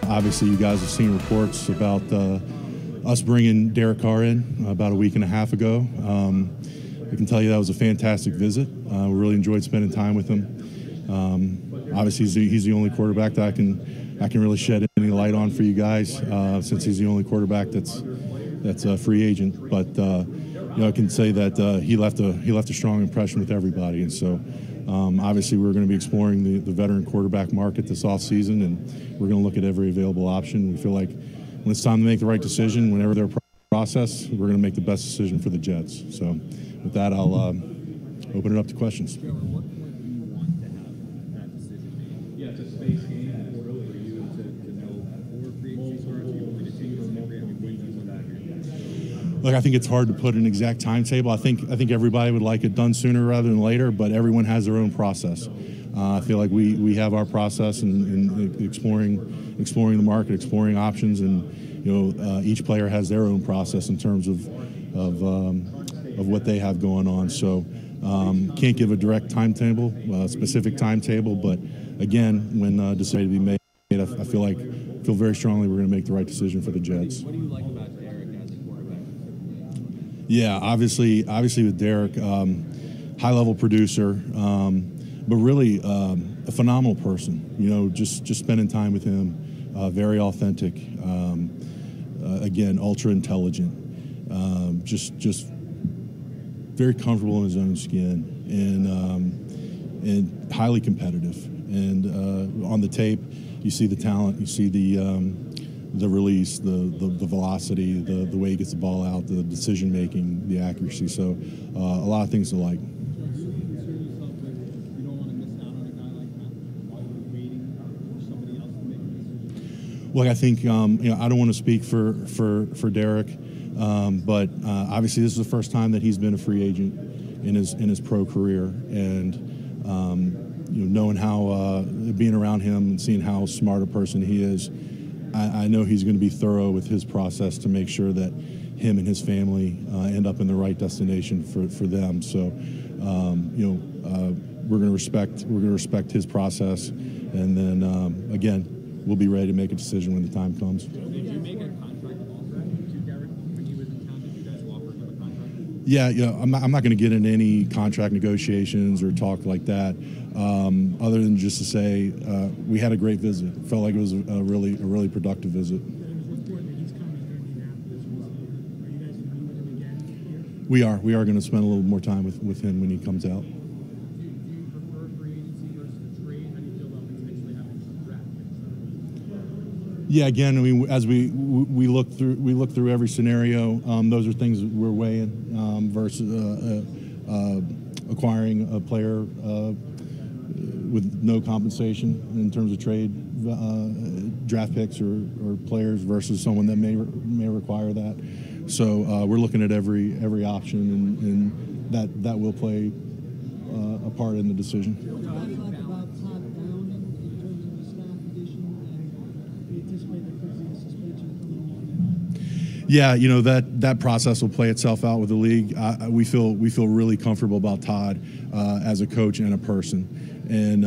Obviously, you guys have seen reports about us bringing Derek Carr in about a week and a half ago. I can tell you that was a fantastic visit. We really enjoyed spending time with him. Obviously, he's the only quarterback that I can really shed any light on for you guys, since he's the only quarterback that's a free agent. But I can say that he left a strong impression with everybody, and so obviously we're going to be exploring the veteran quarterback market this offseason, and we're going to look at every available option. We feel like when it's time to make the right decision, whenever they're process, we're going to make the best decision for the Jets. So with that, I'll open it up to questions. Look, I think it's hard to put an exact timetable. I think everybody would like it done sooner rather than later, but everyone has their own process. I feel like we have our process in exploring the market, exploring options, and each player has their own process in terms of what they have going on. So can't give a direct timetable, specific timetable, but again, when decided to be made, I feel very strongly we're going to make the right decision for the Jets. What do you like about Derek as a quarterback? Yeah, obviously with Derek, high-level producer, but really a phenomenal person. Just spending time with him, very authentic. Again, ultra intelligent. Just very comfortable in his own skin, and highly competitive. And on the tape, you see the talent, you see the release, the velocity, the way he gets the ball out, the decision making, the accuracy. So a lot of things to like. Look, I think I don't want to speak for Derek, but obviously this is the first time that he's been a free agent in his pro career, and knowing how being around him and seeing how smart a person he is, I know he's going to be thorough with his process to make sure that him and his family end up in the right destination for them. So we're going to respect his process, and then again, we'll be ready to make a decision when the time comes. Did you make a contract offer to Derek when he was in town? Did you guys offer him a contract? Yeah. I'm not going to get into any contract negotiations or talk like that, other than just to say we had a great visit. Felt like it was a really productive visit. We are going to spend a little more time with him when he comes out. Yeah, again, I mean, as we look through every scenario, those are things that we're weighing versus acquiring a player with no compensation in terms of trade draft picks or players versus someone that may require that. So we're looking at every option, and that will play a part in the decision. Yeah, that process will play itself out with the league. We feel really comfortable about Todd as a coach and a person, and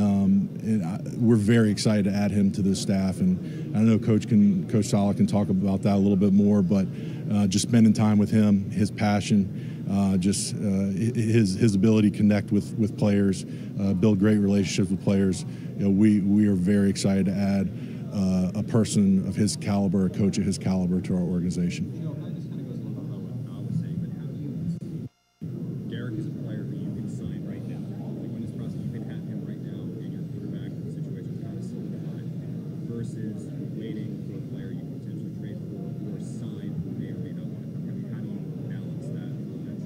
we're very excited to add him to this staff. And I know Coach Sala can talk about that a little bit more, but just spending time with him, his passion, his ability to connect with players, build great relationships with players. We are very excited to add a person of his caliber, a coach of his caliber to our organization. That just kind of goes along with what Al was saying, but how do you, Derek is a player who you can sign right now. Like when this process, you can have him right now, and your quarterback situation is kind of solidified, versus waiting for a player you can potentially trade for or sign who may or may not want to come in. How do you balance that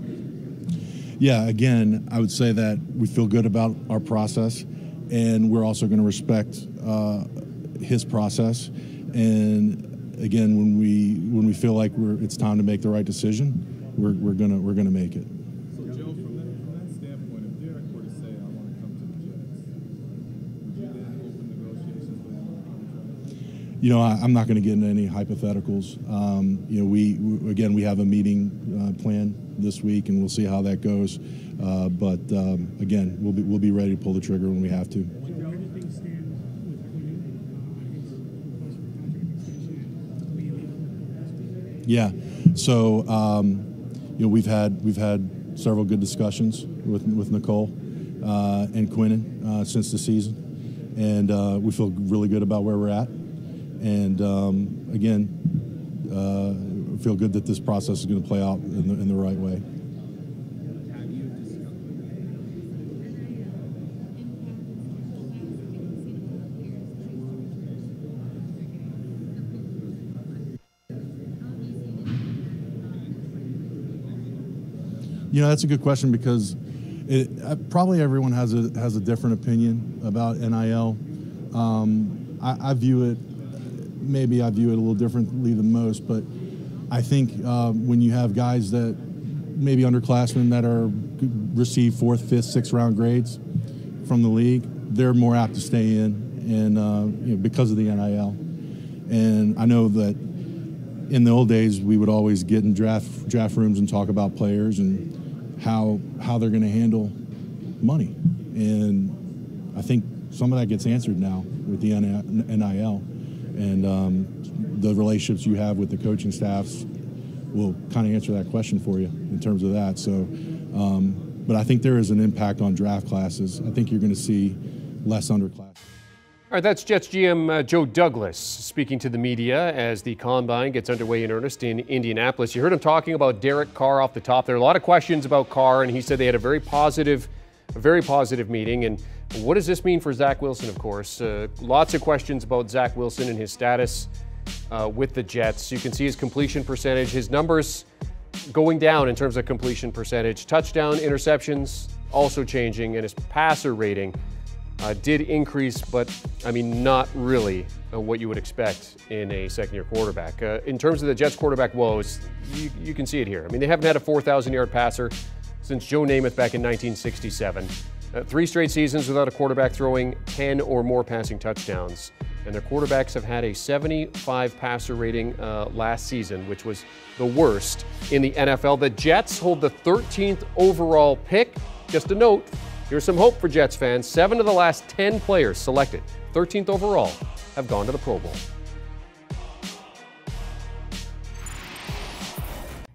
choice? Yeah, again, I would say that we feel good about our process, and we're also going to respect his process. And again, when we feel like it's time to make the right decision, we're gonna make it. So Joe, from that standpoint, if Derek were to say, "I want to come to the Jets," would you then open negotiations with him on a contract? I'm not going to get into any hypotheticals. We have a meeting planned this week, and we'll see how that goes. But again, we'll be ready to pull the trigger when we have to. Where do things stand with Yeah. So, we've had several good discussions with Nicole and Quinnen since the season, and we feel really good about where we're at. And again, feel good that this process is going to play out in the right way. That's a good question because probably everyone has a different opinion about NIL. I view it a little differently than most, but I think when you have guys that maybe underclassmen that receive 4th, 5th, 6th round grades from the league, they're more apt to stay in, and because of the NIL. And I know that in the old days we would always get in draft rooms and talk about players and how they're going to handle money, and I think some of that gets answered now with the NIL, and the relationships you have with the coaching staffs will kind of answer that question for you in terms of that. So, but I think there is an impact on draft classes. I think you're going to see less underclass. All right, that's Jets GM Joe Douglas speaking to the media as the Combine gets underway in earnest in Indianapolis. You heard him talking about Derek Carr off the top. There are a lot of questions about Carr, and he said they had a very positive meeting. And what does this mean for Zach Wilson, of course? Lots of questions about Zach Wilson and his status with the Jets. You can see his completion percentage, his numbers going down in terms of completion percentage. Touchdown, interceptions also changing, and his passer rating did increase, but I mean, not really what you would expect in a second-year quarterback. In terms of the Jets quarterback woes, you can see it here. I mean, they haven't had a 4,000-yard passer since Joe Namath back in 1967. 3 straight seasons without a quarterback throwing 10 or more passing touchdowns. And their quarterbacks have had a 75 passer rating last season, which was the worst in the NFL. The Jets hold the 13th overall pick. Just a note, here's some hope for Jets fans. 7 of the last 10 players selected, 13th overall, have gone to the Pro Bowl.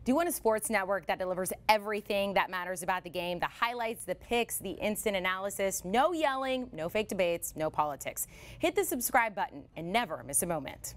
Do you want a sports network that delivers everything that matters about the game? The highlights, the picks, the instant analysis, no yelling, no fake debates, no politics. Hit the subscribe button and never miss a moment.